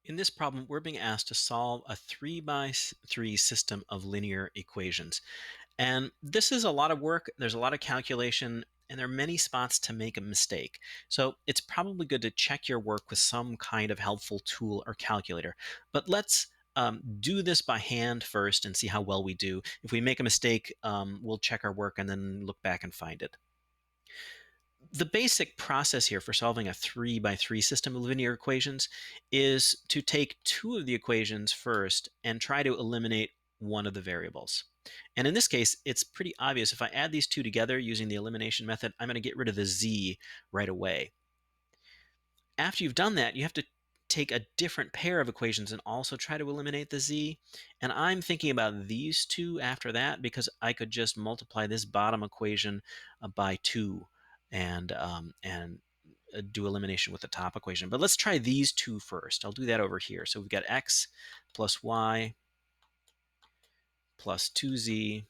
In this problem, we're being asked to solve a 3 by 3 system of linear equations. And this is a lot of work. There's a lot of calculation, and there are many spots to make a mistake. So it's probably good to check your work with some kind of helpful tool or calculator. But let's do this by hand first and see how well we do. If we make a mistake, we'll check our work and then look back and find it. The basic process here for solving a 3 by 3 system of linear equations is to take two of the equations first and try to eliminate one of the variables. And in this case, it's pretty obvious. If I add these two together using the elimination method, I'm going to get rid of the z right away. After you've done that, you have to take a different pair of equations and also try to eliminate the z. And I'm thinking about these two after that because I could just multiply this bottom equation by 2 and do elimination with the top equation. But let's try these two first. I'll do that over here. So we've got x plus y plus 2z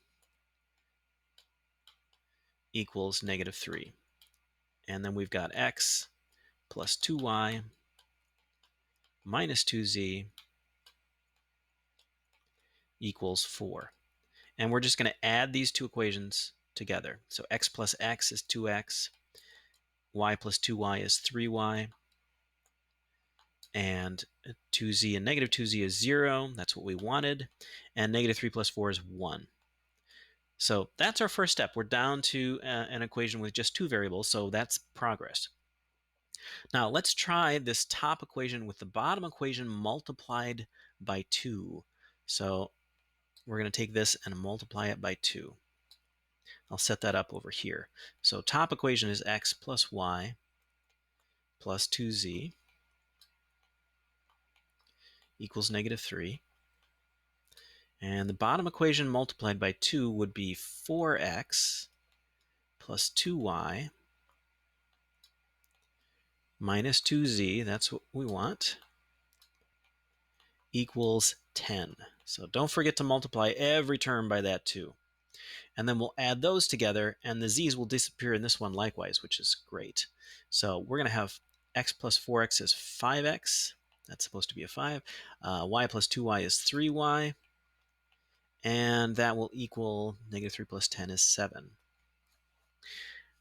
equals negative 3. And then we've got x plus 2y minus 2z equals 4. And we're just going to add these two equations together. So x plus x is 2x, y plus 2y is 3y, and 2z and negative 2z is 0. That's what we wanted. And negative 3 plus 4 is 1. So that's our first step. We're down to an equation with just two variables, so that's progress. Now let's try this top equation with the bottom equation multiplied by 2. So we're going to take this and multiply it by 2. I'll set that up over here. So top equation is x plus y plus 2z equals negative 3. And the bottom equation multiplied by 2 would be 4x plus 2y minus 2z, that's what we want, equals 10. So don't forget to multiply every term by that 2. And then we'll add those together, and the z's will disappear in this one likewise, which is great. So we're going to have x plus 4x is 5x. That's supposed to be a 5. Y plus 2y is 3y. And that will equal negative 3 plus 10 is 7.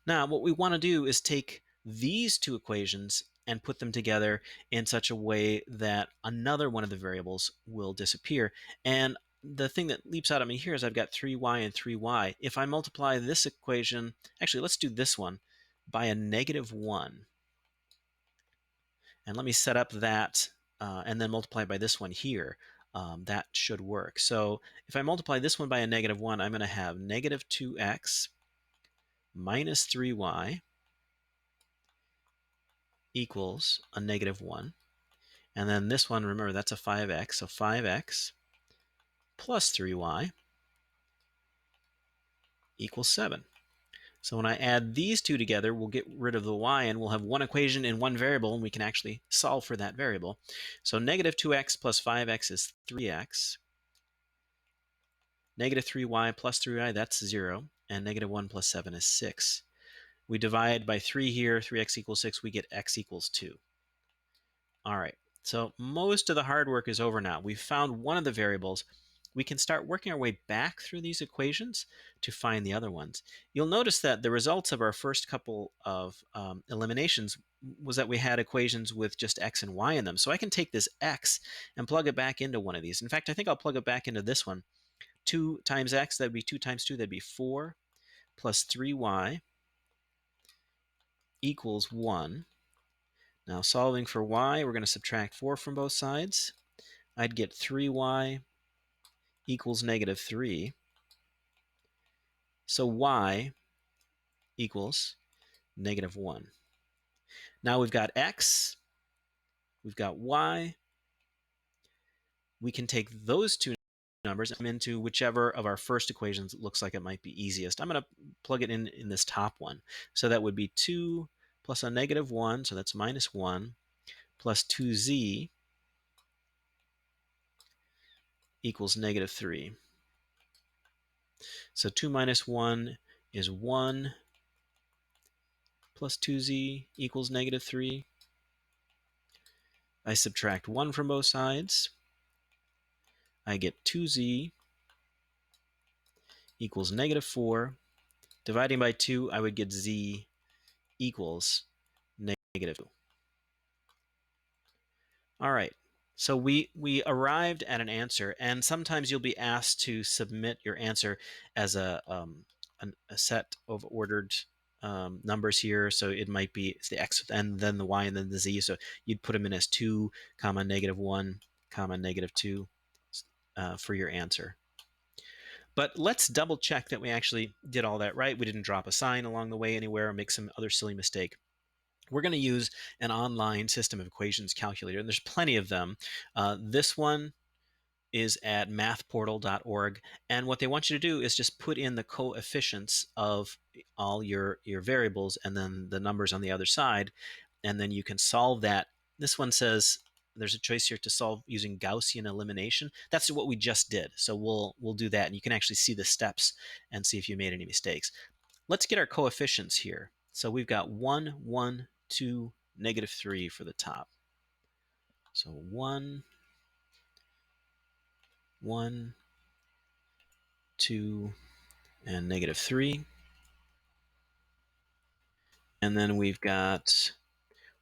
Now, what we want to do is take these two equations and put them together in such a way that another one of the variables will disappear. And the thing that leaps out at me here is I've got 3y and 3y. If I multiply this equation, actually, let's do this one, by a negative 1. And let me set up that and then multiply by this one here. That should work. So if I multiply this one by a negative 1, I'm going to have negative 2x minus 3y equals a negative 1. And then this one, remember, that's a 5x. So 5x plus 3y equals 7. So when I add these two together, we'll get rid of the y, and we'll have one equation in one variable, and we can actually solve for that variable. So negative 2x plus 5x is 3x. Negative 3y plus 3y, that's 0. And negative 1 plus 7 is 6. We divide by 3 here, 3x equals 6, we get x equals 2. All right, so most of the hard work is over now. We've found one of the variables. We can start working our way back through these equations to find the other ones. You'll notice that the results of our first couple of eliminations was that we had equations with just x and y in them. So I can take this x and plug it back into one of these. In fact, I think I'll plug it back into this one. 2 times x, that'd be 2 times 2, that'd be 4, plus 3y equals 1. Now solving for y, we're going to subtract 4 from both sides. I'd get 3y equals negative 3. So y equals negative 1. Now we've got x, we've got y. We can take those two numbers and into whichever of our first equations looks like it might be easiest. I'm going to plug it in this top one. So that would be 2 plus a negative 1, so that's minus 1, plus 2z equals negative 3. So 2 minus 1 is 1, plus 2z equals negative 3. I subtract 1 from both sides. I get 2z equals -4. Dividing by 2, I would get z equals -2. All right. So we arrived at an answer, and sometimes you'll be asked to submit your answer as a set of ordered numbers here. So it might be it's the x and then the y and then the z. So you'd put them in as 2, comma, -1, comma, -2 for your answer. But let's double check that we actually did all that right. We didn't drop a sign along the way anywhere or make some other silly mistake. We're going to use an online system of equations calculator, and there's plenty of them. This one is at mathportal.org, and what they want you to do is just put in the coefficients of all your variables and then the numbers on the other side, and then you can solve that. This one says there's a choice here to solve using Gaussian elimination. That's what we just did, so we'll do that, and you can actually see the steps and see if you made any mistakes. Let's get our coefficients here. So we've got 1, 1, 2, -3 for the top. So 1, 1, 2, and -3. And then we've got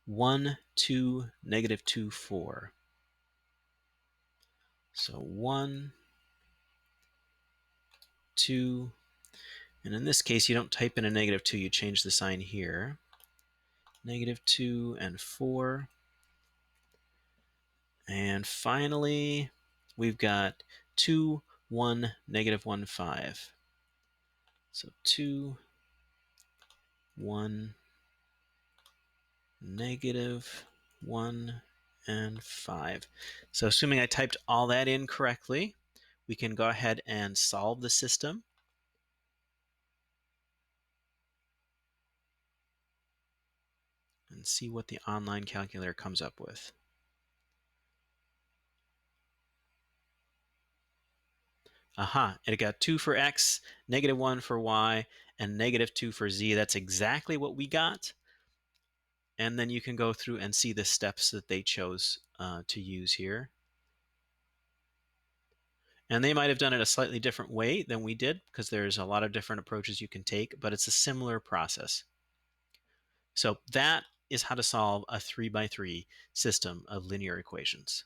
1, 2, -2, 4. So 1, 2, and in this case, you don't type in a -2, you change the sign here. -2 and 4. And finally, we've got 2, 1, -1, 5. So 2, 1, -1, and 5. So assuming I typed all that in correctly, we can go ahead and solve the system. And see what the online calculator comes up with. Aha, it got 2 for x, -1 for y, and -2 for z. That's exactly what we got. And then you can go through and see the steps that they chose to use here. And they might have done it a slightly different way than we did, because there's a lot of different approaches you can take, but it's a similar process. So that is how to solve a 3x3 system of linear equations.